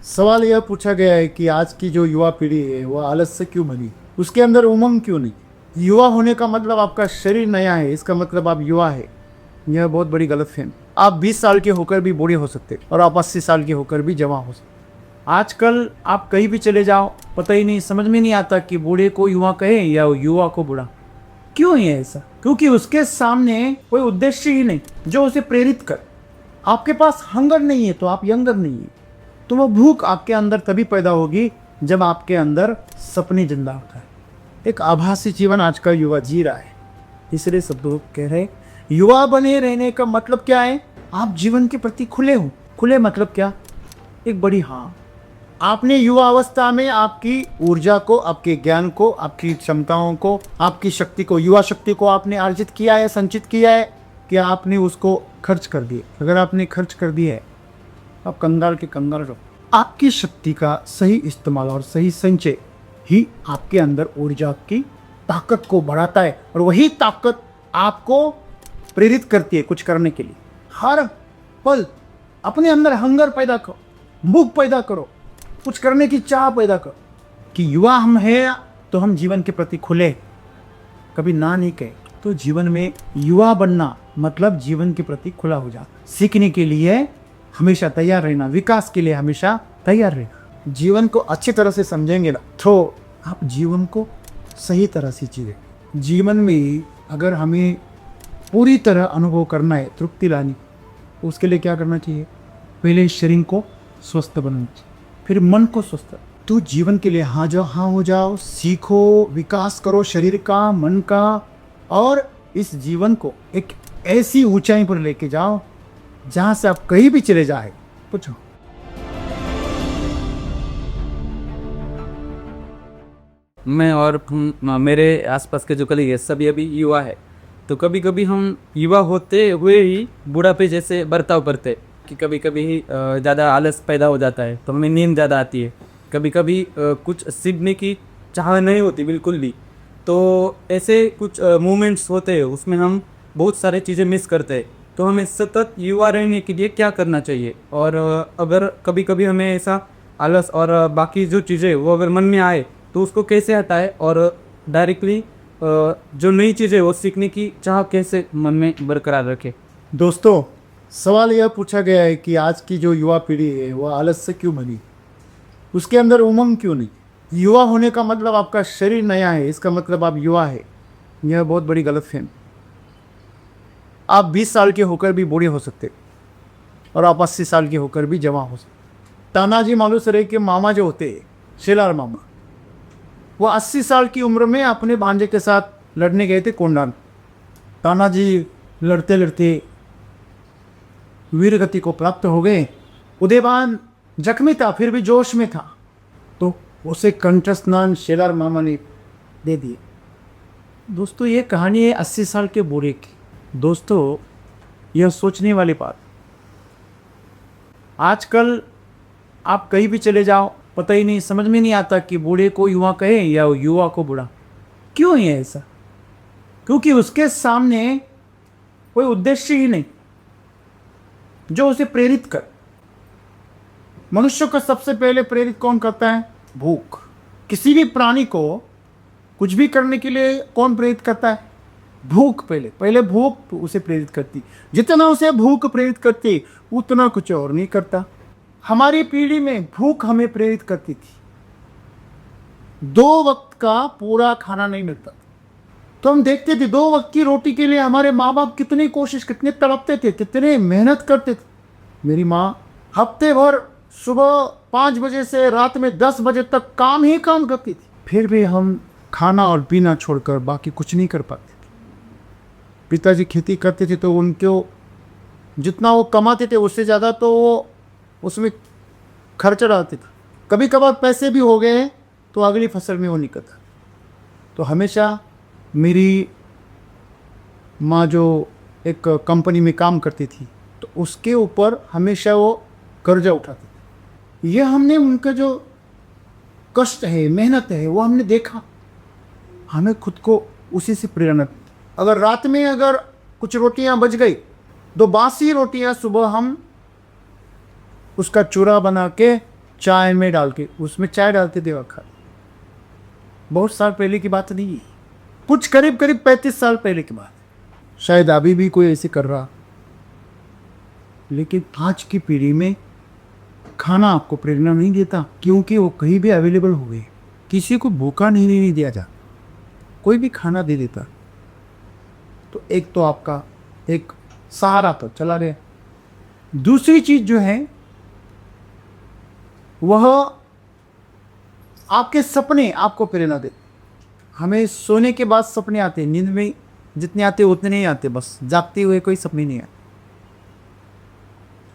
सवाल यह पूछा गया है कि आज की जो युवा पीढ़ी है वह आलस से क्यों भरी, उसके अंदर उमंग क्यों नहीं। युवा होने का मतलब आपका शरीर नया है, इसका मतलब आप युवा है। यह बहुत बड़ी गलतफहमी। आप 20 साल के होकर भी बूढ़े हो सकते और आप 80 साल के होकर भी जवान हो सकते। आजकल आप कहीं भी चले जाओ, पता ही नहीं, समझ में नहीं आता कि बूढ़े को युवा कहे या युवा को बूढ़ा। क्यों है ऐसा? क्योंकि उसके सामने कोई उद्देश्य ही नहीं जो उसे प्रेरित कर। आपके पास हंगर नहीं है तो आप यंगर नहीं है। तो वह भूख आपके अंदर तभी पैदा होगी जब आपके अंदर सपने जिंदा होता है। एक आभासी जीवन आज का युवा जी रहा है, इसलिए सब लोग कह रहे युवा बने रहने का मतलब क्या है? आप जीवन के प्रति खुले हो। खुले मतलब क्या? एक बड़ी हाँ, आपने युवा अवस्था में आपकी ऊर्जा को, आपके ज्ञान को, आपकी क्षमताओं को, आपकी शक्ति को, युवा शक्ति को आपने अर्जित किया है, संचित किया है कि आपने उसको खर्च कर दिए। अगर आपने खर्च कर दिया है, आप कंगाल के कंगाल रहो। आपकी शक्ति का सही इस्तेमाल और सही संचय ही आपके अंदर ऊर्जा की ताकत को बढ़ाता है, और वही ताकत आपको प्रेरित करती है कुछ करने के लिए। हर पल अपने अंदर हंगर पैदा करो, भूख पैदा करो, कुछ करने की चाह पैदा करो कि युवा हम हैं तो हम जीवन के प्रति खुले, कभी ना नहीं कहे। तो जीवन में युवा बनना मतलब जीवन के प्रति खुला हो जा, सीखने के लिए हमेशा तैयार रहना, विकास के लिए हमेशा तैयार रहना। जीवन को अच्छी तरह से समझेंगे ना तो आप जीवन को सही तरह से जिए। जीवन में अगर हमें पूरी तरह अनुभव करना है, तृप्ति लानी, उसके लिए क्या करना चाहिए? पहले शरीर को स्वस्थ बनाना चाहिए, फिर मन को स्वस्थ। तो जीवन के लिए हाँ हो जाओ, सीखो, विकास करो शरीर का, मन का, और इस जीवन को एक ऐसी ऊंचाई पर लेके जाओ जहां से आप कहीं भी चले जाए। पूछो। मैं और मेरे आसपास के जो कलीग है सभी अभी युवा है, तो कभी कभी हम युवा होते हुए ही बुढ़ापे जैसे बर्ताव करते हैं कि कभी कभी ज़्यादा आलस पैदा हो जाता है, तो हमें नींद ज़्यादा आती है। कभी कभी कुछ सीखने की चाह नहीं होती बिल्कुल भी। तो ऐसे कुछ मोमेंट्स होते हैं उसमें हम बहुत सारे चीज़ें मिस करते हैं। तो हमें सतत युवा रहने के लिए क्या करना चाहिए? और अगर कभी कभी हमें ऐसा आलस और बाकी जो चीज़ें वो अगर मन में आए तो उसको कैसे हटाए, और डायरेक्टली जो नई चीज़ें वो सीखने की चाह कैसे मन में बरकरार रखे। दोस्तों, सवाल यह पूछा गया है कि आज की जो युवा पीढ़ी है वह आलस से क्यों भरी, उसके अंदर उमंग क्यों नहीं। युवा होने का मतलब आपका शरीर नया है, इसका मतलब आप युवा है। यह बहुत बड़ी गलतफहमी। आप 20 साल के होकर भी बूढ़े हो सकते और आप 80 साल के होकर भी जवान हो सकते। तानाजी मालुसरे के मामा जो होते, शेलार मामा, वो 80 साल की उम्र में अपने भांजे के साथ लड़ने गए थे कोंडान। तानाजी लड़ते लड़ते वीर गति को प्राप्त हो गए। उदयभान जख्मी था फिर भी जोश में था, तो उसे कंठ स्नान शेलार मामा ने दे दिए। दोस्तों, ये कहानी है 80 साल के बूढ़े की। दोस्तों, यह सोचने वाली बात। आजकल आप कहीं भी चले जाओ, पता ही नहीं, समझ में नहीं आता कि बूढ़े को युवा कहे या युवा को बूढ़ा। क्यों है ऐसा? क्योंकि उसके सामने कोई उद्देश्य ही नहीं जो उसे प्रेरित कर। मनुष्य को सबसे पहले प्रेरित कौन करता है? भूख। किसी भी प्राणी को कुछ भी करने के लिए कौन प्रेरित करता है? भूख। पहले भूख उसे प्रेरित करती। जितना उसे भूख प्रेरित करती उतना कुछ और नहीं करता। हमारी पीढ़ी में भूख हमें प्रेरित करती थी। 2 वक्त का पूरा खाना नहीं मिलता, तो हम देखते थे 2 वक्त की रोटी के लिए हमारे माँ बाप कितनी कोशिश, कितने तड़पते थे, कितने मेहनत करते थे। मेरी माँ हफ्ते भर सुबह 5 बजे से रात में 10 बजे तक काम ही काम करती थी, फिर भी हम खाना और पीना छोड़कर बाकी कुछ नहीं कर पाते थे। पिताजी खेती करते थे तो उनको जितना वो कमाते थे उससे ज़्यादा तो वो उसमें खर्च डालते थे। कभी कभार पैसे भी हो गए तो अगली फसल में वो निकलता। तो हमेशा मेरी माँ जो एक कंपनी में काम करती थी तो उसके ऊपर हमेशा वो कर्जा उठाती थी। यह हमने उनका जो कष्ट है, मेहनत है, वो हमने देखा। हमें खुद को उसी से प्रेरणा। अगर रात में अगर कुछ रोटियां बच गई तो बासी रोटियां सुबह हम उसका चूरा बना के चाय में डाल के, उसमें चाय डालते थे वक्त, बहुत साल पहले की बात नहीं है, कुछ करीब करीब 35 साल पहले की बात। शायद अभी भी कोई ऐसे कर रहा, लेकिन आज की पीढ़ी में खाना आपको प्रेरणा नहीं देता, क्योंकि वो कहीं भी अवेलेबल हो गए। किसी को भूखा नहीं दिया जा, कोई भी खाना दे देता। तो एक तो आपका एक सहारा तो चला गया। दूसरी चीज जो है वह आपके सपने आपको प्रेरणा देते। हमें सोने के बाद सपने आते हैं, नींद में जितने आते उतने नहीं आते, बस जागते हुए कोई सपने नहीं आते।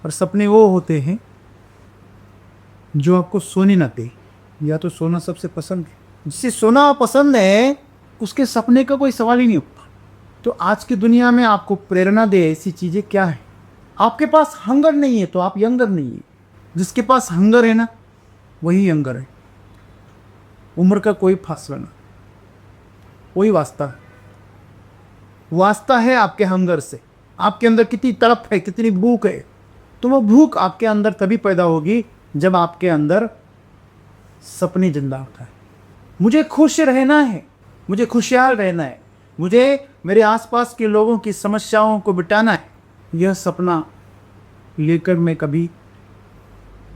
और सपने वो होते हैं जो आपको सोने ना दे। या तो सोना सबसे पसंद है, जिसे सोना पसंद है उसके सपने का कोई सवाल ही नहीं उठता। तो आज की दुनिया में आपको प्रेरणा दे ऐसी चीज़ें क्या है? आपके पास हंगर नहीं है तो आप यंगर नहीं है। जिसके पास हंगर है ना, वही यंगर है। उम्र का कोई फासला ना, वही वास्ता है आपके हंगर से। आपके अंदर कितनी तड़प है, कितनी भूख है, तो वो भूख आपके अंदर तभी पैदा होगी जब आपके अंदर सपने जिंदा होता है। मुझे खुश रहना है, मुझे खुशहाल रहना है, मुझे मेरे आसपास के लोगों की समस्याओं को मिटाना है, यह सपना लेकर मैं कभी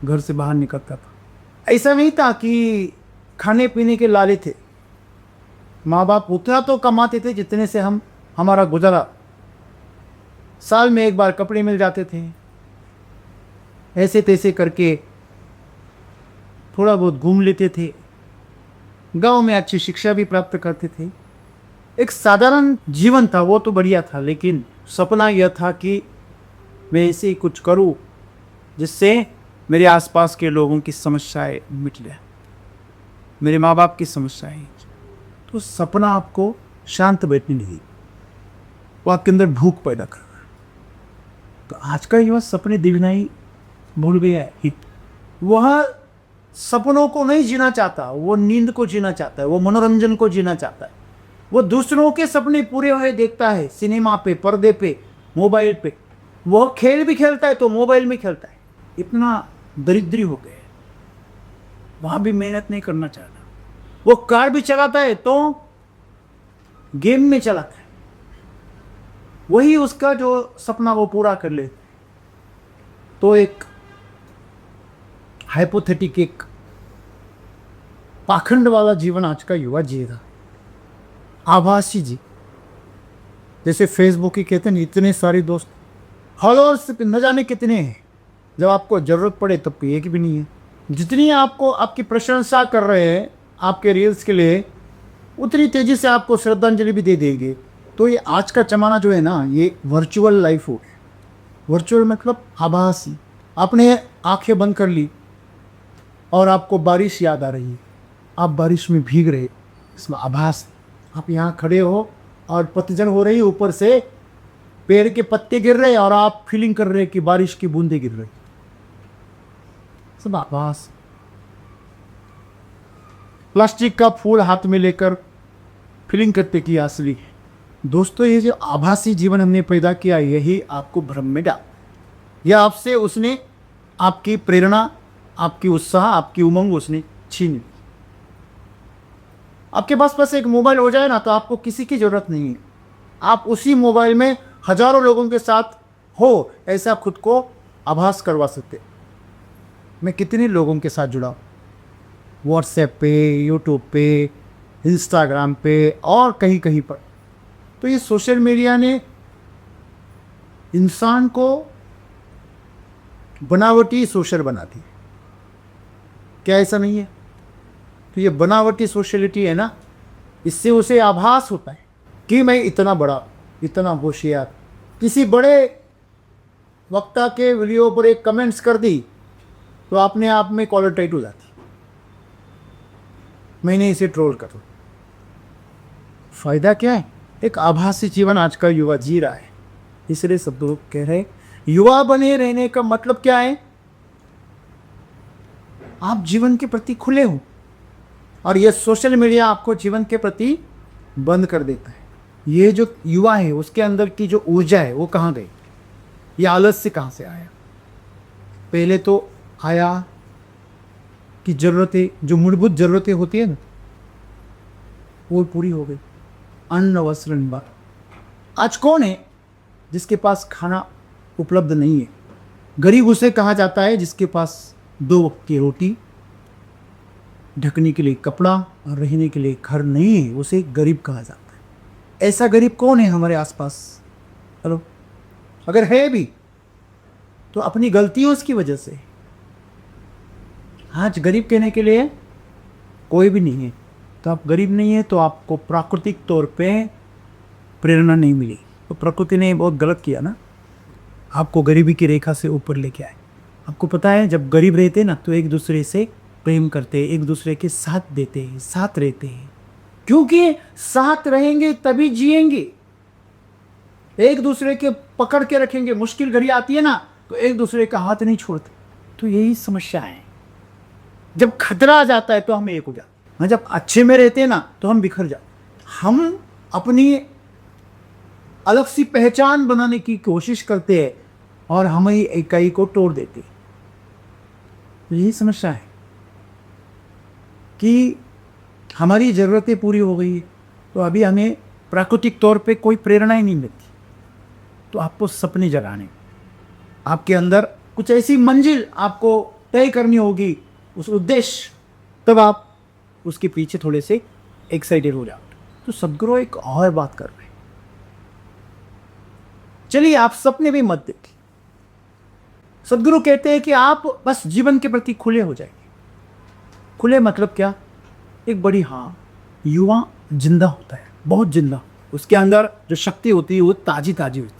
घर से बाहर निकलता था। ऐसा नहीं था कि खाने पीने के लाले थे। माँ बाप उतना तो कमाते थे जितने से हमारा गुजारा, साल में एक बार कपड़े मिल जाते थे। ऐसे तैसे करके थोड़ा बहुत घूम लेते थे, गांव में अच्छी शिक्षा भी प्राप्त करते थे। एक साधारण जीवन था, वो तो बढ़िया था, लेकिन सपना यह था कि मैं ऐसे ही कुछ करूं जिससे मेरे आसपास के लोगों की समस्याएं मिट जाए, मेरे माँ बाप की समस्याएं। तो सपना आपको शांत बैठने नहीं, वो आपके अंदर भूख पैदा कर रहा है। तो आज का युवा सपने देखना ही भूल गया है। वह सपनों को नहीं जीना चाहता, वो नींद को जीना चाहता है, वो मनोरंजन को जीना चाहता है। वो दूसरों के सपने पूरे हुए देखता है, सिनेमा पे, पर्दे पे, मोबाइल पे। वो खेल भी खेलता है तो मोबाइल में खेलता है। इतना दरिद्री हो गए, वहां भी मेहनत नहीं करना चाहता। वो कार भी चलाता है तो गेम में चलाता है, वही उसका जो सपना वो पूरा कर लेता है। तो एक हाइपोथेटिक, एक पाखंड वाला जीवन आज का युवा जी रहा, आभासी जी। जैसे फेसबुक ही कहते हैं, इतने सारे दोस्त, फॉलोअर्स न जाने कितने हैं, जब आपको ज़रूरत पड़े तब एक भी नहीं है। जितनी आपको आपकी प्रशंसा कर रहे हैं आपके रील्स के लिए, उतनी तेज़ी से आपको श्रद्धांजलि भी दे देंगे। तो ये आज का ज़माना जो है ना, ये वर्चुअल लाइफ हो गया। वर्चुअल मतलब आभासी। आपने आंखें बंद कर ली और आपको बारिश याद आ रही है, आप बारिश में भीग रहे, इसमें आभास। आप यहाँ खड़े हो और पतझड़ हो रही है, ऊपर से पेड़ के पत्ते गिर रहे और आप फीलिंग कर रहे कि बारिश की बूंदें गिर रही, सब आभास। प्लास्टिक का फूल हाथ में लेकर फीलिंग करते कि असली है। दोस्तों, ये जो आभासी जीवन हमने पैदा किया, यही आपको भ्रम में डाल, यह आपसे उसने आपकी प्रेरणा, आपकी उत्साह, आपकी उमंग उसने छीन ली। आपके पास बस एक मोबाइल हो जाए ना, तो आपको किसी की ज़रूरत नहीं है। आप उसी मोबाइल में हजारों लोगों के साथ हो, ऐसा खुद को आभास करवा सकते। मैं कितने लोगों के साथ जुड़ा, व्हाट्सएप पे, यूट्यूब पे, इंस्टाग्राम पे और कहीं कहीं पर। तो ये सोशल मीडिया ने इंसान को बनावटी सोशल बना दी। क्या ऐसा नहीं है? तो ये बनावटी सोशलिटी है ना, इससे उसे आभास होता है कि मैं इतना बड़ा, इतना होशियार। किसी बड़े वक्ता के वीडियो पर एक कमेंट्स कर दी तो अपने आप में कॉलर टाइट हो जाती, मैंने इसे ट्रोल कर दूं। फायदा क्या है? एक आभासी जीवन आज का युवा जी रहा है। इसलिए सब लोग कह रहे हैं, युवा बने रहने का मतलब क्या है? आप जीवन के प्रति खुले हो, और यह सोशल मीडिया आपको जीवन के प्रति बंद कर देता है। ये जो युवा है उसके अंदर की जो ऊर्जा है वो कहाँ गई? ये आलस से कहाँ से आया? पहले तो आया आपकी ज़रूरतें, जो मूलभूत ज़रूरतें होती है ना, वो पूरी हो गई। अन्न वस्त्र निवारा। आज कौन है जिसके पास खाना उपलब्ध नहीं है? गरीब उसे कहा जाता है जिसके पास 2 वक्त की रोटी, ढकने के लिए कपड़ा और रहने के लिए घर नहीं है, उसे गरीब कहा जाता है। ऐसा गरीब कौन है हमारे आसपास? हेलो, अगर है भी तो अपनी गलतियों की वजह से। आज गरीब कहने के लिए कोई भी नहीं है, तो आप गरीब नहीं है तो आपको प्राकृतिक तौर पे प्रेरणा नहीं मिली, तो प्रकृति ने बहुत गलत किया ना, आपको गरीबी की रेखा से ऊपर लेके आए। आपको पता है जब गरीब रहते ना तो एक दूसरे से प्रेम करते, एक दूसरे के साथ देते हैं, साथ रहते हैं, क्योंकि साथ रहेंगे तभी जिएंगे। एक दूसरे के पकड़ के रखेंगे, मुश्किल घड़ी आती है ना तो एक दूसरे का हाथ नहीं छोड़ते। तो यही समस्या है, जब खतरा आ जाता है तो हम एक हो जाते हैं, जब अच्छे में रहते हैं ना तो हम बिखर जाते। हम अपनी अलग सी पहचान बनाने की कोशिश करते हैं और हमें इकाई को तोड़ देते हैं। तो यही समस्या है कि हमारी ज़रूरतें पूरी हो गई है तो अभी हमें प्राकृतिक तौर पे कोई प्रेरणा ही नहीं मिलती। तो आपको सपने जगाने, आपके अंदर कुछ ऐसी मंजिल आपको तय करनी होगी, उस उद्देश्य, तब आप उसके पीछे थोड़े से एक्साइटेड हो जाओ। तो सदगुरु एक और बात कर रहे हैं, चलिए आप सपने भी मत देखिए। सदगुरु कहते हैं कि आप बस जीवन के प्रति खुले हो जाएंगे। खुले मतलब क्या? एक बड़ी, हाँ, युवा जिंदा होता है, बहुत जिंदा। उसके अंदर जो शक्ति होती है वो ताजी ताजी होती है,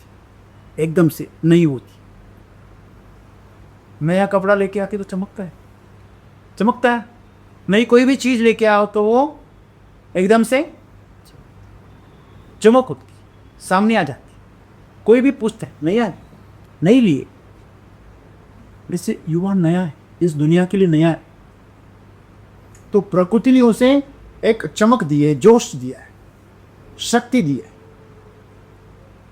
एकदम से नई होती। नया कपड़ा लेके आके तो चमकता है, चमकता है। नई कोई भी चीज़ लेके आओ तो वो एकदम से चमक होती, सामने आ जाती। कोई भी पूछता है नया है, नहीं लिए। वैसे युवा नया है, इस दुनिया के लिए नया है। तो प्रकृति ने उसे एक चमक दी है, जोश दिया है, शक्ति दी है।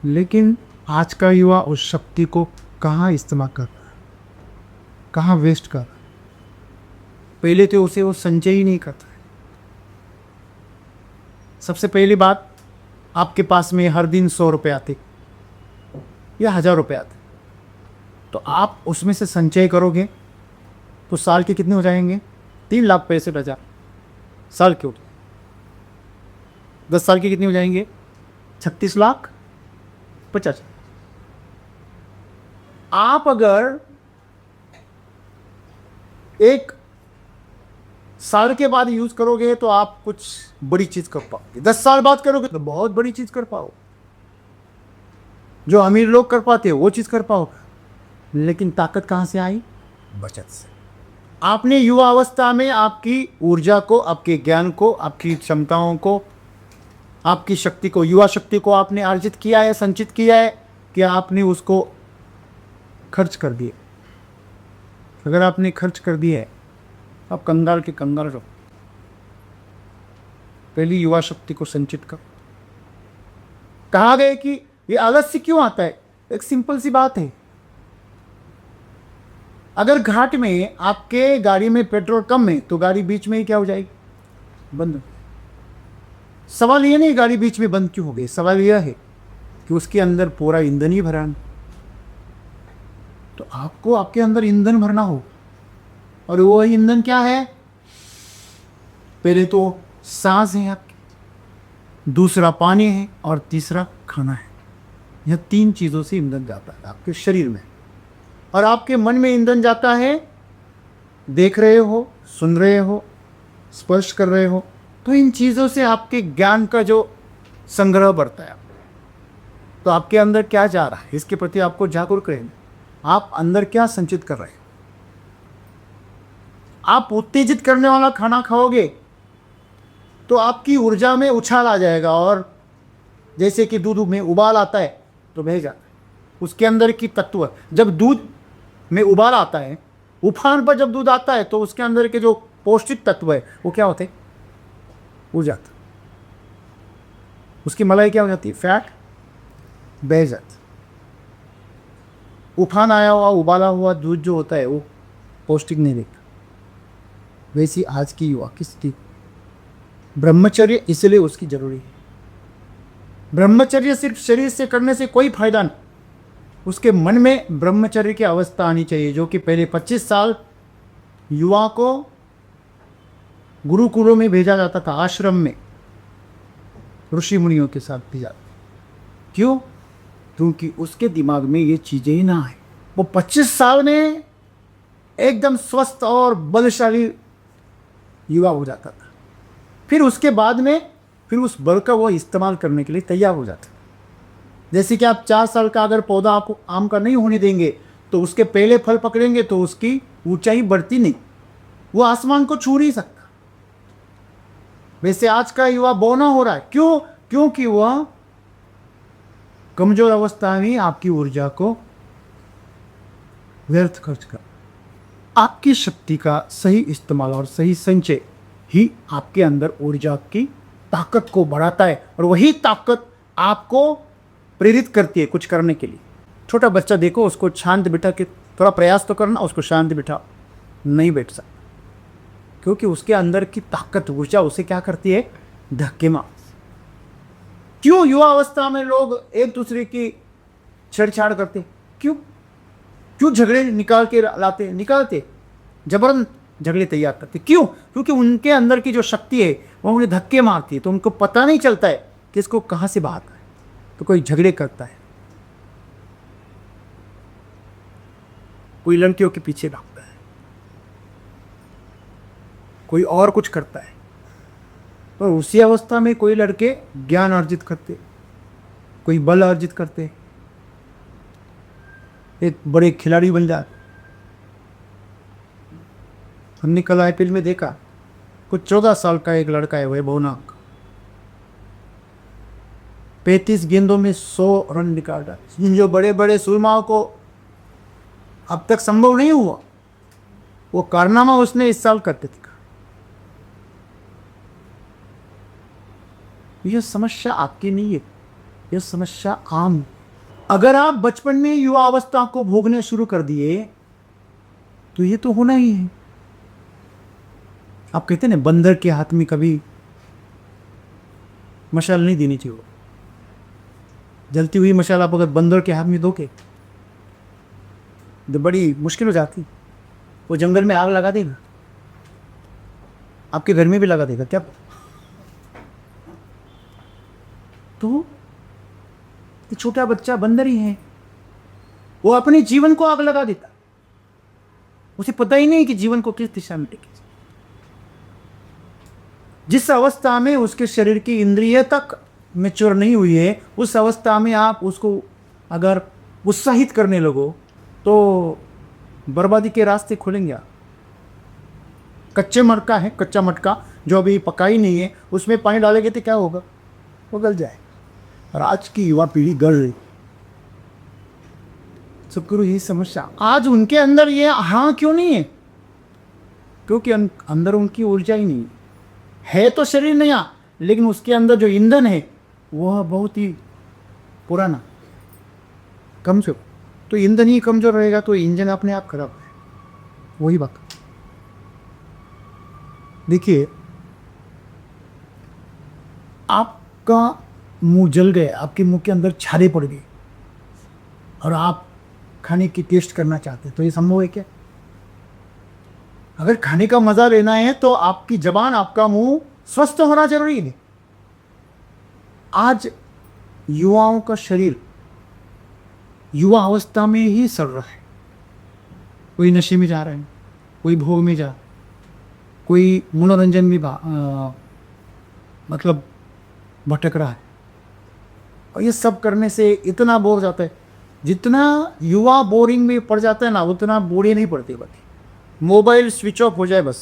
लेकिन आज का युवा उस शक्ति को कहाँ इस्तेमाल कर रहा है, कहाँ वेस्ट कर रहा है? पहले तो उसे वो संचय ही नहीं करता है। सबसे पहली बात, आपके पास में हर दिन 100 रुपये आते या 1000 रुपये आते, तो आप उसमें से संचय करोगे तो साल के कितने हो जाएंगे? 3,65,000 साल के होते। 10 साल के कितने हो जाएंगे? 36,50,000। आप अगर 1 साल के बाद यूज करोगे तो आप कुछ बड़ी चीज कर पाओगे। 10 साल बाद करोगे तो बहुत बड़ी चीज कर पाओ। जो अमीर लोग कर पाते हैं वो चीज कर पाओगे। लेकिन ताकत कहां से आई? बचत से। आपने युवा अवस्था में आपकी ऊर्जा को, आपके ज्ञान को, आपकी क्षमताओं को, आपकी शक्ति को, युवा शक्ति को आपने अर्जित किया है, संचित किया है कि आपने उसको खर्च कर दिए। अगर आपने खर्च कर दिया है, आप कंगाल के कंगाल रहो। पहली युवा शक्ति को संचित करो। कहा गया कि ये आलस्य क्यों आता है? एक सिंपल सी बात है, अगर घाट में आपके गाड़ी में पेट्रोल कम है तो गाड़ी बीच में ही क्या हो जाएगी? बंद। सवाल ये नहीं गाड़ी बीच में बंद क्यों हो गई, सवाल यह है कि उसके अंदर पूरा ईंधन ही भरा। तो आपको आपके अंदर ईंधन भरना हो, और वो ईंधन क्या है? पहले तो सांस है आपकी, दूसरा पानी है और तीसरा खाना है। यह 3 चीज़ों से ईंधन जाता है आपके शरीर में। और आपके मन में ईंधन जाता है, देख रहे हो, सुन रहे हो, स्पर्श कर रहे हो, तो इन चीज़ों से आपके ज्ञान का जो संग्रह बढ़ता है। तो आपके अंदर क्या जा रहा है इसके प्रति आपको जागरूक रहना। आप अंदर क्या संचित कर रहे हैं? आप उत्तेजित करने वाला खाना खाओगे तो आपकी ऊर्जा में उछाल आ जाएगा, और जैसे कि दूध में उबाल आता है तो बह जाता है। उसके अंदर की तत्व, जब दूध में उबाल आता है, उफान पर जब दूध आता है तो उसके अंदर के जो पौष्टिक तत्व है वो क्या होते हैं? उड़ जाता। उसकी मलाई क्या हो जाती है? फैट बह जाता। उफान आया हुआ, उबाला हुआ दूध जो होता है वो पौष्टिक नहीं रहता। वैसी आज की युवा की स्थिति। ब्रह्मचर्य इसलिए उसकी जरूरी है। ब्रह्मचर्य सिर्फ शरीर से करने से कोई फायदा नहीं, उसके मन में ब्रह्मचर्य की अवस्था आनी चाहिए, जो कि पहले 25 साल युवा को गुरुकुलों में भेजा जाता था, आश्रम में ऋषि मुनियों के साथ भेजा। क्यों? क्योंकि उसके दिमाग में ये चीजें ही ना आए। वो 25 साल में एकदम स्वस्थ और बलशाली युवा हो जाता था। फिर उसके बाद में फिर उस बल का वो इस्तेमाल करने के लिए तैयार हो जाता। जैसे कि आप 4 साल का अगर पौधा आपको आम का नहीं होने देंगे तो उसके पहले फल पकड़ेंगे तो उसकी ऊंचाई बढ़ती नहीं, वो आसमान को छू नहीं सकता। वैसे आज का युवा बौना हो रहा है। क्यों? क्योंकि वह कमजोर अवस्था में आपकी ऊर्जा को व्यर्थ खर्च कर। आपकी शक्ति का सही इस्तेमाल और सही संचय ही आपके अंदर ऊर्जा की ताकत को बढ़ाता है, और वही ताकत आपको प्रेरित करती है कुछ करने के लिए। छोटा बच्चा देखो, उसको शांत बिठा के थोड़ा प्रयास तो करना, उसको शांत बिठा, नहीं बैठ सकता, क्योंकि उसके अंदर की ताकत ऊर्जा उसे क्या करती है? धक्के मार। क्यों युवा अवस्था में लोग एक दूसरे की छेड़छाड़ करते? क्यों? क्यों झगड़े निकालते जबरन झगड़े तैयार करते? क्यों? क्योंकि उनके अंदर की जो शक्ति है वो उन्हें धक्के मारती है, तो उनको पता नहीं चलता है कि इसको कहाँ से भागना है, तो कोई झगड़े करता है, कोई लड़कियों के पीछे भागता है, कोई और कुछ करता है। तो उसी अवस्था में कोई लड़के ज्ञान अर्जित करते, कोई बल अर्जित करते, एक बड़े खिलाड़ी बन जाते। हमने कल आईपीएल में देखा, कुछ 14 साल का एक लड़का है वैभव नाग, 35 गेंदों में 100 रन निकाल रहा है। इन जो बड़े बड़े सूरमाओं को अब तक संभव नहीं हुआ, वो कारनामा उसने इस साल करते थे। यह समस्या आपकी नहीं है, यह समस्या आम। अगर आप बचपन में युवा अवस्था को भोगने शुरू कर दिए तो ये तो होना ही है। आप कहते हैं ना, बंदर के हाथ में कभी मशाल नहीं देनी चाहिए। जलती हुई मशाल आप अगर बंदर के हाथ में दोगे तो बड़ी मुश्किल हो जाती। वो जंगल में आग लगा देगा, आपके घर में भी लगा देगा क्या? तो ये छोटा बच्चा बंदर ही है, वो अपने जीवन को आग लगा देता, उसे पता ही नहीं कि जीवन को किस दिशा में लेके। जिस अवस्था में उसके शरीर की इंद्रिय तक मैच्योर नहीं हुई है, उस अवस्था में आप उसको अगर उत्साहित करने लगो तो बर्बादी के रास्ते खुलेंगे। कच्चे मटका है, कच्चा मटका जो अभी पका ही नहीं है, उसमें पानी डालेंगे तो क्या होगा? वो गल जाए। और आज की युवा पीढ़ी गल रही। सदगुरु यही समस्या आज उनके अंदर ये हाँ क्यों नहीं है? क्योंकि अंदर उनकी ऊर्जा ही नहीं है। तो शरीर नया, लेकिन उसके अंदर जो ईंधन है वह बहुत ही पुराना, कमजोर। तो ईंधन ही कमजोर रहेगा तो इंजन अपने आप खराब है। वही बात। देखिए, आपका मुंह जल गए, आपके मुंह के अंदर छाले पड़ गए और आप खाने की टेस्ट करना चाहते हैं, तो ये संभव है क्या? अगर खाने का मजा लेना है तो आपकी जबान, आपका मुंह स्वस्थ होना जरूरी है। आज युवाओं का शरीर युवा अवस्था में ही सड़ रहा है। कोई नशे में जा रहा है, कोई भोग में जा, कोई मनोरंजन में मतलब भटक रहा है। और ये सब करने से इतना बोर जाता है। जितना युवा बोरिंग में पड़ जाता है ना, उतना बोरिंग नहीं पड़ती। बाकी मोबाइल स्विच ऑफ हो जाए बस,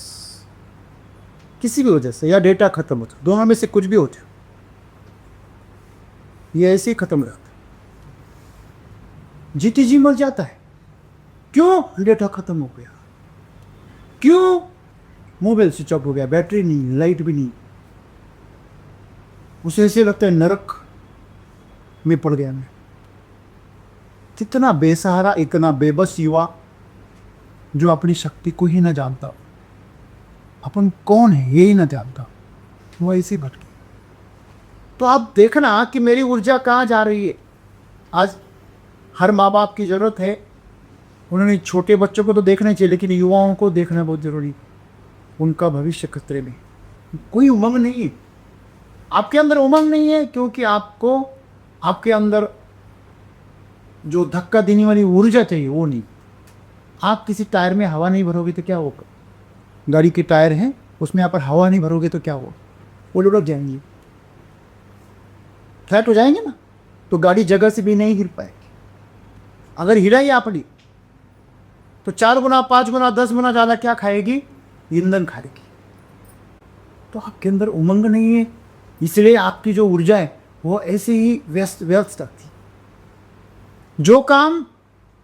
किसी भी वजह से, या डेटा खत्म हो जाए, दोनों में से कुछ भी हो जाए, ये ऐसे ही खत्म हो जाता है। जीती जी मर जाता है। क्यों? डेटा खत्म हो गया। क्यों? मोबाइल स्विच ऑफ हो गया, बैटरी नहीं, लाइट भी नहीं। उसे ऐसे लगता है नरक में पड़ गया मैं। कितना बेसहारा, इतना बेबस युवा जो अपनी शक्ति को ही ना जानता। अपन कौन है यही ना जानता, वो ऐसे ही भटके। तो आप देखना कि मेरी ऊर्जा कहाँ जा रही है। आज हर माँ बाप की ज़रूरत है, उन्होंने छोटे बच्चों को तो देखना चाहिए, लेकिन युवाओं को देखना बहुत ज़रूरी है। उनका भविष्य खतरे में। कोई उमंग नहीं है आपके अंदर, उमंग नहीं है क्योंकि आपको आपके अंदर जो धक्का देने वाली ऊर्जा चाहिए वो नहीं। आप किसी टायर में हवा नहीं भरोगे तो क्या होगा? गाड़ी के टायर हैं, उसमें आप हवा नहीं भरोगे तो क्या होगा? वो लुढ़क जाएंगे, फ्लैट हो जाएंगे ना, तो गाड़ी जगह से भी नहीं हिल पाएगी। अगर हिलाई आपने तो 4 गुना 5 गुना 10 गुना ज़्यादा क्या खाएगी? ईंधन खाएगी। तो आपके अंदर उमंग नहीं है, इसलिए आपकी जो ऊर्जा है वो ऐसे ही व्यस्त रहती। जो काम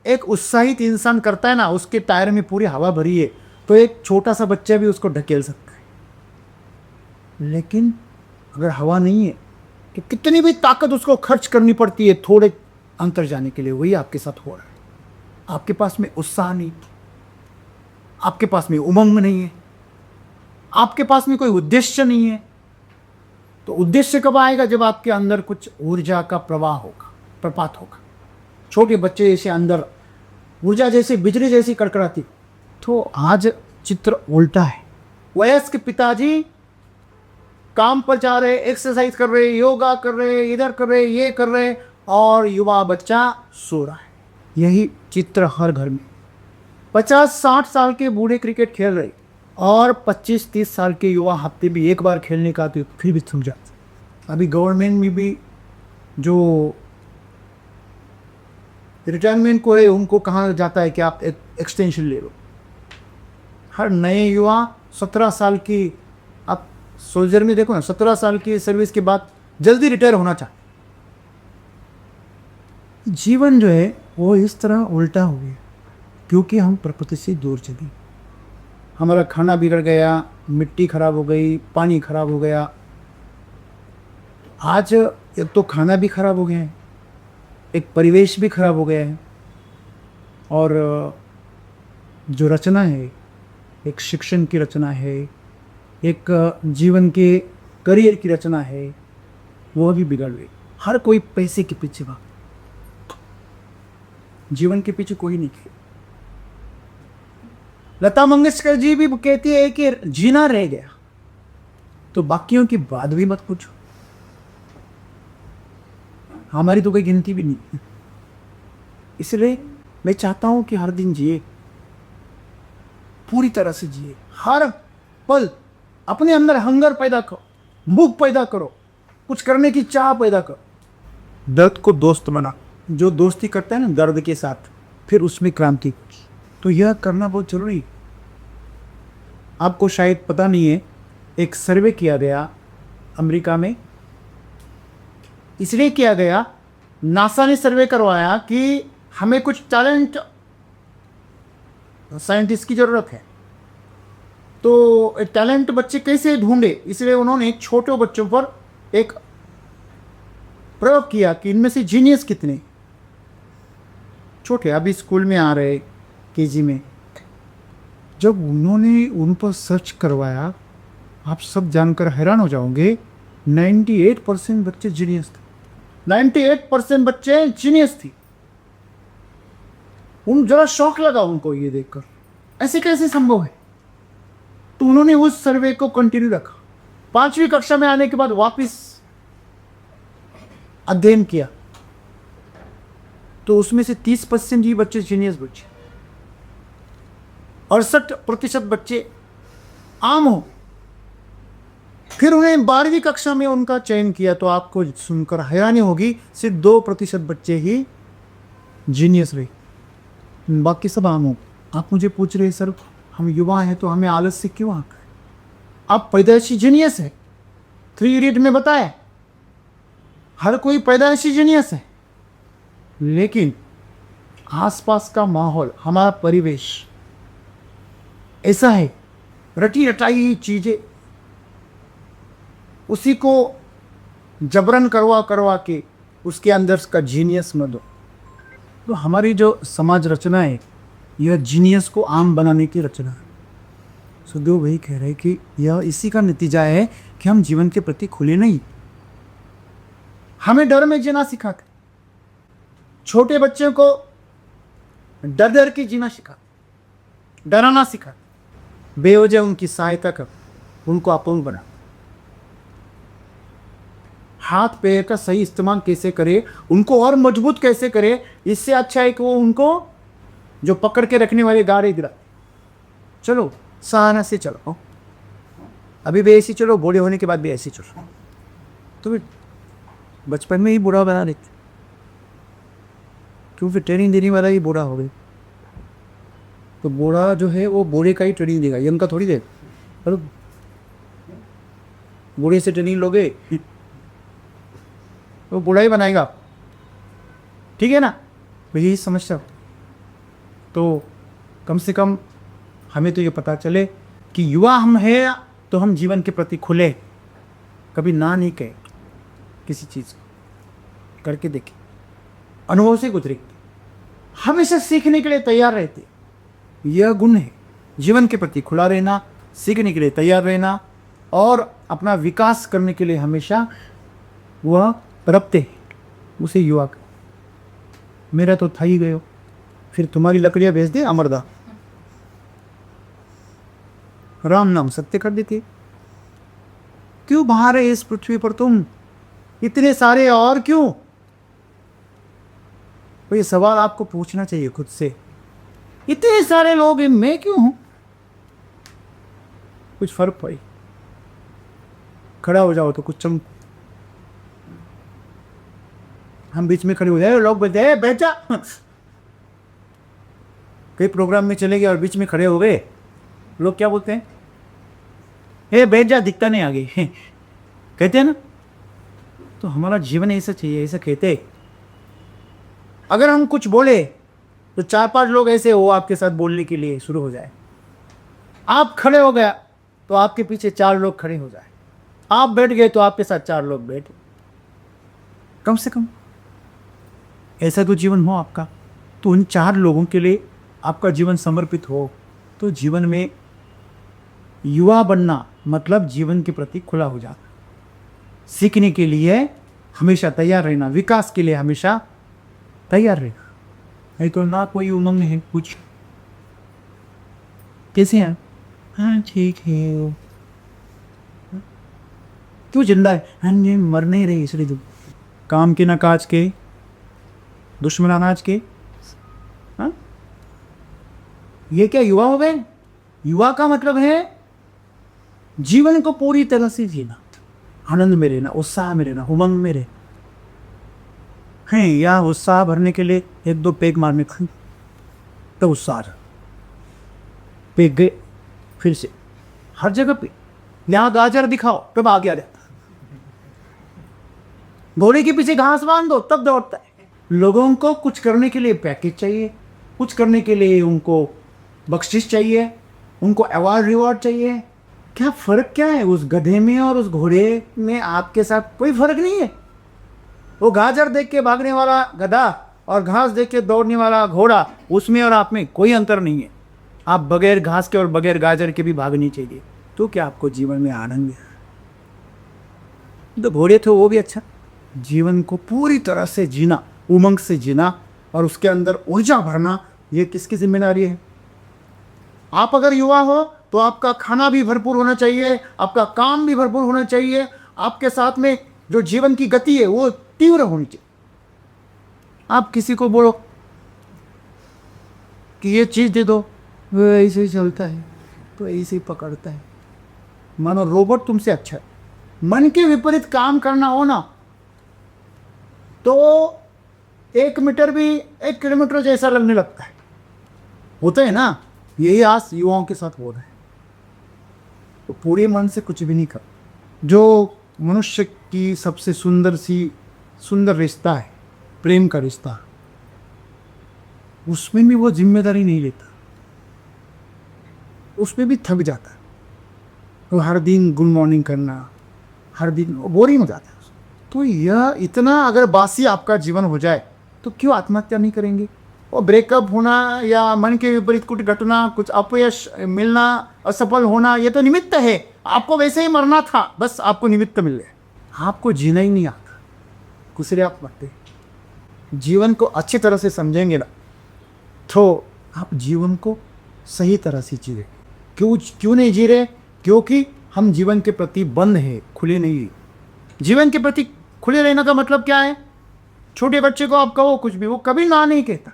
एक उत्साहित इंसान करता है ना, उसके टायर में पूरी हवा भरी है तो एक छोटा सा बच्चा भी उसको ढकेल सकता है। लेकिन अगर हवा नहीं है तो कितनी भी ताकत उसको खर्च करनी पड़ती है थोड़े अंतर जाने के लिए। वही आपके साथ हो रहा है। आपके पास में उत्साह नहीं, आपके पास में उमंग नहीं है, आपके पास में कोई उद्देश्य नहीं है। तो उद्देश्य कब आएगा? जब आपके अंदर कुछ ऊर्जा का प्रवाह होगा, प्रपात होगा। छोटे बच्चे जैसे अंदर ऊर्जा जैसे बिजली जैसी कड़कड़ाती। तो आज चित्र उल्टा है। वयस्क पिताजी काम पर जा रहे, एक्सरसाइज कर रहे, योगा कर रहे, इधर कर रहे, ये कर रहे, और युवा बच्चा सो रहा है। यही चित्र हर घर में। 50-60 साल के बूढ़े क्रिकेट खेल रहे और 25-30 साल के युवा हफ्ते में एक बार खेलने का तो फिर भी थम जाते। अभी गवर्नमेंट में भी जो रिटायरमेंट को है उनको कहा जाता है कि आप एक्सटेंशन ले लो। हर नए युवा 17 साल की, आप सोल्जर में देखो ना, 17 साल की सर्विस के बाद जल्दी रिटायर होना चाहते। जीवन जो है वो इस तरह उल्टा हो गया क्योंकि हम प्रकृति से दूर चले। हमारा खाना बिगड़ गया, मिट्टी खराब हो गई, पानी खराब हो गया। आज एक तो खाना भी खराब हो गया है, एक परिवेश भी खराब हो गया है, और जो रचना है, एक शिक्षण की रचना है, एक जीवन के करियर की रचना है, वो भी बिगड़ गई। हर कोई पैसे के पीछे भाग, जीवन के पीछे कोई नहीं खेल। लता मंगेशकर जी भी कहती है कि जीना रह गया, तो बाकियों की बात भी मत पूछो। हमारी तो कोई गिनती भी नहीं। इसलिए मैं चाहता हूं कि हर दिन जिए, पूरी तरह से जिए। हर पल अपने अंदर हंगर पैदा करो, भूख पैदा करो, कुछ करने की चाह पैदा करो। दर्द को दोस्त बना। जो दोस्ती करता है ना दर्द के साथ, फिर उसमें क्रांति होगी। तो यह करना बहुत जरूरी है। आपको शायद पता नहीं है, एक सर्वे किया गया अमेरिका में। इसलिए किया गया, नासा ने सर्वे करवाया कि हमें कुछ टैलेंट साइंटिस्ट की ज़रूरत है। तो टैलेंट बच्चे कैसे ढूंढे, इसलिए उन्होंने छोटे बच्चों पर एक प्रयोग किया कि इनमें से जीनियस कितने छोटे, अभी स्कूल में आ रहे, केजी में। जब उन्होंने उन पर सर्च करवाया, आप सब जानकर हैरान हो जाओगे, 98% बच्चे जीनियस थे। 98% बच्चे जीनियस थी। उन जरा शौक लगा उनको ये देखकर, ऐसे कैसे संभव है। तो उन्होंने उस सर्वे को कंटिन्यू रखा। 5वीं कक्षा में आने के बाद वापस अध्ययन किया, तो उसमें से 30% ही बच्चे जीनियस बच्चे, 68% बच्चे आम हो। फिर उन्हें 12वीं कक्षा में उनका चयन किया, तो आपको सुनकर हैरानी होगी, सिर्फ 2% बच्चे ही जीनियस रहे, बाकी सब आम हो। आप मुझे पूछ रहे सर, हम युवा हैं तो हमें आलस से क्यों आकर? आप पैदाइशी जीनियस है। 3 इडियट में बताया, हर कोई पैदाइशी जीनियस है, लेकिन आसपास का माहौल, हमारा परिवेश ऐसा है, रटी रटाई चीजें, उसी को जबरन करवा करवा के उसके अंदर का जीनियस न दो। तो हमारी जो समाज रचना है, यह जीनियस को आम बनाने की रचना है। सुखदेव वही कह रहे हैं कि यह इसी का नतीजा है कि हम जीवन के प्रति खुले नहीं। हमें डर में जीना सिखाते, छोटे बच्चों को डर डर के जीना सिखा, डराना सिखा, बेवजह उनकी सहायता कर, उनको अपंग बना। हाथ पैर का सही इस्तेमाल कैसे करे, उनको और मजबूत कैसे करे, इससे अच्छा है कि वो उनको जो पकड़ के रखने वाले गाड़े गिरा। चलो सहारा से चलो, अभी भी ऐसी चलो, बूढ़े होने के बाद भी ऐसी चलो। तो फिर बचपन में ही बूढ़ा बना देते, क्यों? फिर ट्रेनिंग देने वाला ही बूढ़ा हो गया। तो बूढ़ा जो है वो बूढ़े का ही ट्रेनिंग देगा, यंग का थोड़ी देगा। अरे बूढ़े से ट्रेनिंग लोगे तो बूढ़ा ही बनाएगा, ठीक है ना? यही समस्या। तो कम से कम हमें तो ये पता चले कि युवा हम हैं तो हम जीवन के प्रति खुले, कभी ना नहीं कहे किसी चीज़ को, करके देखें, अनुभव से गुजरे, हमेशा सीखने के लिए तैयार रहते। यह गुण है, जीवन के प्रति खुला रहना, सीखने के लिए तैयार रहना और अपना विकास करने के लिए हमेशा वह तड़पते हैं। उसे युवा का, मेरा तो था ही गयो, फिर तुम्हारी लकड़ियाँ भेज दे अमरदा, राम नाम सत्य कर देती। क्यों बाहर है इस पृथ्वी पर तुम इतने सारे, और क्यों? तो ये सवाल आपको पूछना चाहिए खुद से, इतने सारे लोग हैं, मैं क्यों हूं? कुछ फर्क पड़ी, खड़ा हो जाओ तो कुछ चमको। हम बीच में खड़े हो जाए, लोग बोलते हैं बैठ जा। कई प्रोग्राम में चले गए और बीच में खड़े हो गए, लोग क्या बोलते हैं? हे बैठ जा, दिखता नहीं आगे, कहते हैं ना। तो हमारा जीवन ऐसा चाहिए, ऐसा कहते। अगर हम कुछ बोले तो 4-5 लोग ऐसे हो आपके साथ बोलने के लिए शुरू हो जाए। आप खड़े हो गया तो आपके पीछे 4 लोग खड़े हो जाए। आप बैठ गए तो आपके साथ 4 लोग बैठे। कम से कम ऐसा तो जीवन हो आपका, तो उन 4 लोगों के लिए आपका जीवन समर्पित हो। तो जीवन में युवा बनना मतलब जीवन के प्रति खुला हो जाना, सीखने के लिए हमेशा तैयार रहना, विकास के लिए हमेशा तैयार रहना। नहीं तो ना कोई उमंग है कुछ। कैसे हैं? हाँ ठीक है। क्यों जिंदा है? हाँ जी मर नहीं रही इसलिए। तो काम के ना काज के, दुश्मन अनाज के। हाँ ये क्या युवा हो गए? युवा का मतलब है जीवन को पूरी तरह से जीना, आनंद में रहना, उत्साह में रहना, उमंग में रहना है। या उत्साह भरने के लिए 1-2 पेग मारने का तो उत्साह पेग गए, फिर से हर जगह पे यहाँ गाजर दिखाओ तब आगे आ जाता, घोड़े के पीछे घास बांध दो तब दौड़ता है। लोगों को कुछ करने के लिए पैकेज चाहिए, कुछ करने के लिए उनको बख्शिश चाहिए, उनको अवार्ड रिवॉर्ड चाहिए। क्या फ़र्क क्या है उस गधे में और उस घोड़े में? आपके साथ कोई फ़र्क नहीं है। वो गाजर देख के भागने वाला गधा और घास देख के दौड़ने वाला घोड़ा, उसमें और आप में कोई अंतर नहीं है। आप बगैर घास के और बगैर गाजर के भी भागनी चाहिए। तो क्या आपको जीवन में आनंद है? तो घोड़े थे वो भी अच्छा, जीवन को पूरी तरह से जीना, उमंग से जीना और उसके अंदर ऊर्जा भरना, ये किसकी जिम्मेदारी है? आप अगर युवा हो तो आपका खाना भी भरपूर होना चाहिए, आपका काम भी भरपूर होना चाहिए, आपके साथ में जो जीवन की गति है वो तीव्र होनी चाहिए। आप किसी को बोलो कि ये चीज़ दे दो, वो ऐसे ही चलता है तो ऐसे ही पकड़ता है, मानो रोबोट तुमसे अच्छा है। मन के विपरीत काम करना हो ना तो 1 मीटर भी 1 किलोमीटर जैसा लगने लगता है। होता है ना, यही आज युवाओं के साथ हो रहा है। तो पूरे मन से कुछ भी नहीं कर। जो मनुष्य की सबसे सुंदर रिश्ता है, प्रेम का रिश्ता, उसमें भी वो जिम्मेदारी नहीं लेता, उसमें भी थक जाता है। तो हर दिन गुड मॉर्निंग करना, हर दिन बोरिंग हो जाता है। तो यह इतना अगर बासी आपका जीवन हो जाए तो क्यों आत्महत्या नहीं करेंगे? वो ब्रेकअप होना या मन के विपरीत कुछ घटना, कुछ अपयश मिलना, असफल होना, ये तो निमित्त है। आपको वैसे ही मरना था, बस आपको निमित्त मिल गए। आपको जीना ही नहीं आता, दूसरे आप मरते। जीवन को अच्छी तरह से समझेंगे ना तो आप जीवन को सही तरह से जी रहे। क्यों नहीं जी रहे? क्योंकि हम जीवन के प्रति बंद है, खुले नहीं। जीवन के प्रति खुले रहने का मतलब क्या है? छोटे बच्चे को आप कहो कुछ भी, वो कभी ना नहीं कहता।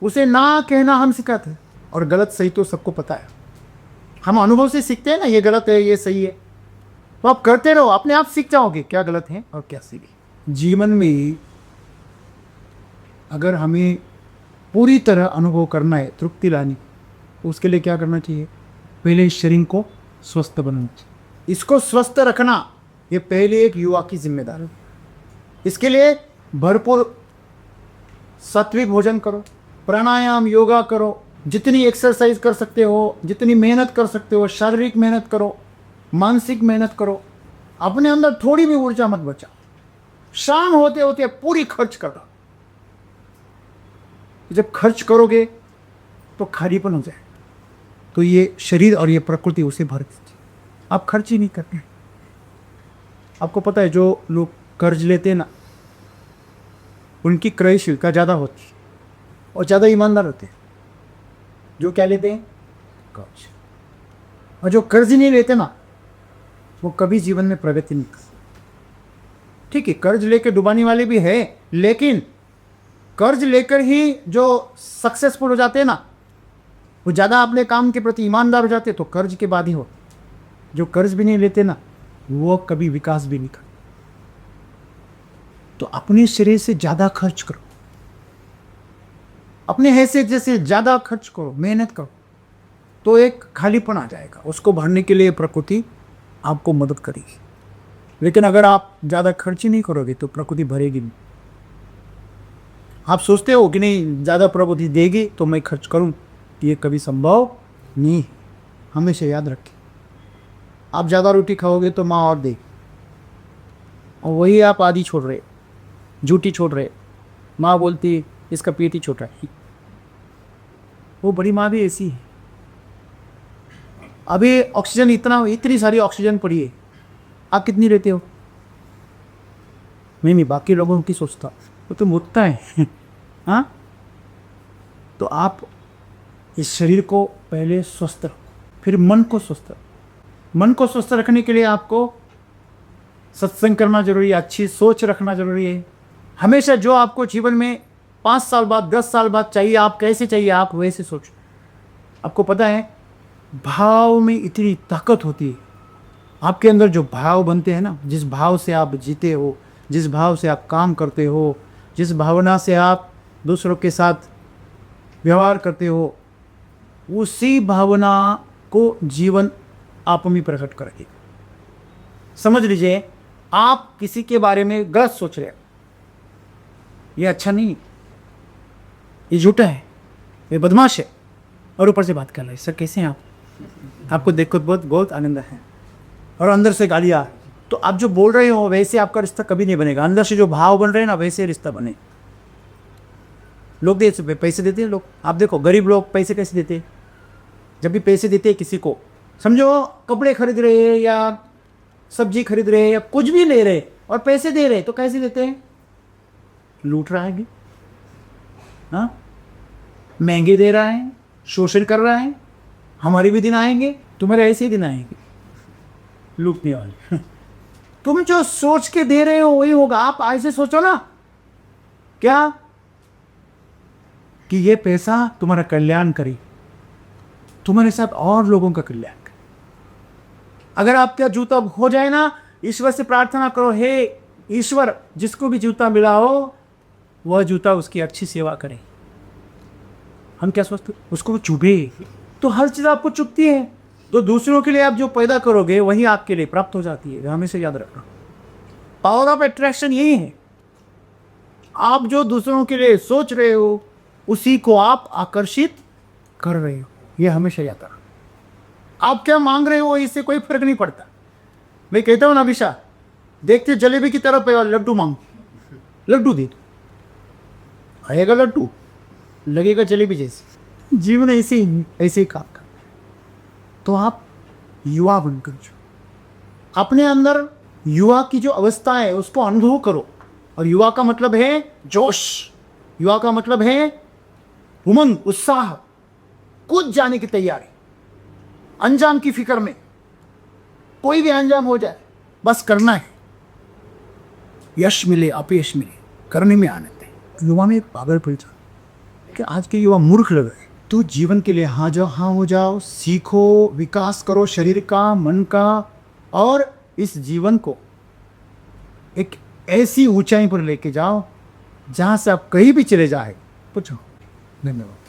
उसे ना कहना हम सिखाते हैं, और गलत सही तो सबको पता है। हम अनुभव से सीखते हैं ना, ये गलत है ये सही है, तो आप करते रहो, अपने आप सीख जाओगे क्या गलत है और क्या सही है। जीवन में अगर हमें पूरी तरह अनुभव करना है, तृप्ति लानी, उसके लिए क्या करना चाहिए? पहले इस शरीर को स्वस्थ बनाना चाहिए। इसको स्वस्थ रखना ये पहले एक युवा की जिम्मेदारी है। इसके लिए भरपूर सात्विक भोजन करो, प्राणायाम योगा करो, जितनी एक्सरसाइज कर सकते हो, जितनी मेहनत कर सकते हो, शारीरिक मेहनत करो, मानसिक मेहनत करो। अपने अंदर थोड़ी भी ऊर्जा मत बचाओ। शाम होते होते पूरी खर्च कर दो। जब खर्च करोगे तो खालीपन हो जाए, तो ये शरीर और ये प्रकृति उसे भर देती। आप खर्च ही नहीं करते। आपको पता है जो लोग कर्ज लेते हैं ना, उनकी क्रयशीलता ज़्यादा होती है और ज़्यादा ईमानदार होते हैं। जो क्या लेते हैं? कर्ज। और जो कर्ज नहीं लेते ना, वो कभी जीवन में प्रगति नहीं करते। ठीक है, कर्ज लेकर डुबाने वाले भी है, लेकिन कर्ज लेकर ही जो सक्सेसफुल हो जाते हैं ना, वो ज़्यादा अपने काम के प्रति ईमानदार हो जाते, तो कर्ज के बाद ही हो। जो कर्ज भी नहीं लेते ना, वो कभी विकास भी नहीं करते। तो अपने शरीर से ज़्यादा खर्च करो, अपने हैसियत जैसे ज़्यादा खर्च करो, मेहनत करो, तो एक खालीपन आ जाएगा। उसको भरने के लिए प्रकृति आपको मदद करेगी। लेकिन अगर आप ज़्यादा खर्च ही नहीं करोगे तो प्रकृति भरेगी नहीं। आप सोचते हो कि नहीं, ज़्यादा प्रकृति देगी तो मैं खर्च करूं, ये कभी संभव नहीं। हमेशा याद रखें, आप ज़्यादा रोटी खाओगे तो माँ और देगी, और वही आप आधी छोड़ रहे, झूठी छोड़ रहे। माँ बोलती इसका पेट ही छोटा है। वो बड़ी माँ भी ऐसी है। अभी ऑक्सीजन इतनी सारी ऑक्सीजन पड़ी है, आप कितनी लेते हो? मैं बाकी लोगों की सोचता, वो तो मुड़ता है। हाँ, तो आप इस शरीर को पहले स्वस्थ रखो, फिर मन को स्वस्थ रखो। मन को स्वस्थ रखने के लिए आपको सत्संग करना जरूरी है, अच्छी सोच रखना जरूरी है। हमेशा जो आपको जीवन में 5 साल बाद, 10 साल बाद चाहिए, आप कैसे चाहिए, आप वैसे सोचो। आपको पता है, भाव में इतनी ताकत होती है। आपके अंदर जो भाव बनते हैं ना, जिस भाव से आप जीते हो, जिस भाव से आप काम करते हो, जिस भावना से आप दूसरों के साथ व्यवहार करते हो, उसी भावना को जीवन आप में प्रकट करेगी। समझ लीजिए, आप किसी के बारे में गलत सोच रहे हो, ये अच्छा नहीं, ये झूठा है, ये बदमाश है, और ऊपर से बात कर रहे हैं, सर कैसे हैं आप, आपको देखकर बहुत बहुत आनंद है, और अंदर से गालियाँ। तो आप जो बोल रहे हो वैसे आपका रिश्ता कभी नहीं बनेगा। अंदर से जो भाव बन रहे हैं ना, वैसे रिश्ता बने। लोग पैसे देते हैं, लोग आप देखो, गरीब लोग पैसे कैसे देते हैं? जब भी पैसे देते हैं किसी को, समझो कपड़े खरीद रहे हैं या सब्जी खरीद रहे हैं या कुछ भी ले रहे और पैसे दे रहे, तो कैसे देते हैं? लूट रहा है, हाँ, महंगे दे रहा है, शोषण कर रहा है। हमारे भी दिन आएंगे, तुम्हारे ऐसे ही दिन आएंगे, लूटने वाले। तुम जो सोच के दे रहे हो वही होगा। आप ऐसे सोचो ना, क्या कि ये पैसा तुम्हारा कल्याण करे, तुम्हारे साथ और लोगों का कल्याण करे। अगर आपका जूता हो जाए ना, ईश्वर से प्रार्थना करो, हे ईश्वर, जिसको भी जूता मिला हो वह जूता उसकी अच्छी सेवा करे। हम क्या सोचते, उसको चुभे, तो हर चीज़ आपको चुभती है। तो दूसरों के लिए आप जो पैदा करोगे वही आपके लिए प्राप्त हो जाती है। हमेशा याद रखना, पावर ऑफ अट्रैक्शन यही है। आप जो दूसरों के लिए सोच रहे हो उसी को आप आकर्षित कर रहे हो। ये हमेशा याद रखना। आप क्या मांग रहे हो इससे कोई फर्क नहीं पड़ता। मैं कहता हूँ ना, अभिषा देखते जलेबी की तरफ है और लड्डू मांग, लड्डू दे दो, आएगा लड्डू। लगेगा जलेबी जैसी। जीवन ऐसे ही काम कर। तो आप युवा बनकर जो अपने अंदर युवा की जो अवस्था है उसको अनुभव करो। और युवा का मतलब है जोश, युवा का मतलब है उमंग, उत्साह, कूद जाने की तैयारी, अंजाम की फिक्र में। कोई भी अंजाम हो जाए, बस करना है। यश मिले अपयश मिले, करने में आनंद है। युवा में एक पागलपन था कि आज के युवा मूर्ख लग रहे। तो जीवन के लिए हाँ हो जाओ, सीखो, विकास करो शरीर का, मन का, और इस जीवन को एक ऐसी ऊंचाई पर लेके जाओ जहां से आप कहीं भी चले जाए। पूछो। धन्यवाद।